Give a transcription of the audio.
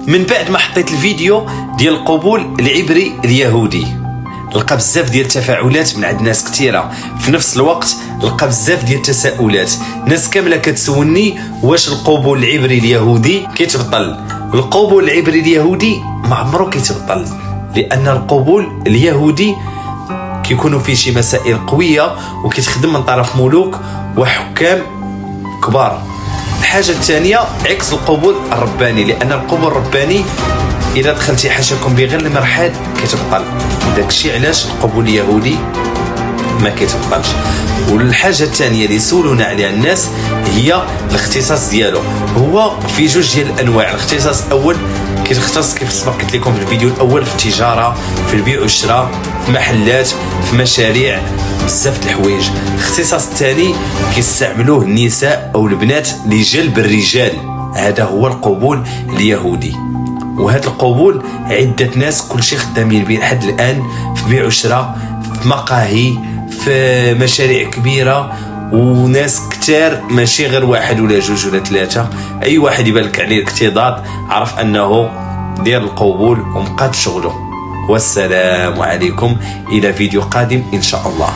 من بعد ما حطيت الفيديو ديال القبول العبري اليهودي لقى بزاف ديال التفاعلات من عند ناس كثيره. في نفس الوقت لقى بزاف ديال التساؤلات، ناس كامله كتسولني واش القبول العبري اليهودي كيتبطل. القبول العبري اليهودي ما عمره كيتبطل، لان القبول اليهودي كيكونوا فيه شي مسائل قويه وكيتخدم من طرف ملوك وحكام كبار. الحاجه الثانيه عكس القبول الرباني، لان القبول الرباني اذا دخلتي حاشاكم بغير المرحاض كتبطل. داكشي علاش القبول اليهودي ما كيتبطلش. والحاجه الثانيه اللي سولونا عليها الناس هي الاختصاص ديالو. هو في جوج ديال الانواع. الاختصاص الاول كيتختص كيف سبق قلت لكم في الفيديو الاول في التجاره، في البيع والشراء، في محلات، في مشاريع، بزاف د الحوايج. الاختصاص الثاني كيستعملوه النساء او البنات لجلب الرجال، هذا هو القبول اليهودي. وهذا القبول عده ناس كلشي خدامين به لحد الان في بيع وشراء، في مقاهي، في مشاريع كبيره، وناس كتار ماشي غير واحد ولا جوج ولا ثلاثه. اي واحد يبان لك عليه الاكتضاد عرف انه دير القبول ومقاد شغله. والسلام عليكم، الى فيديو قادم ان شاء الله.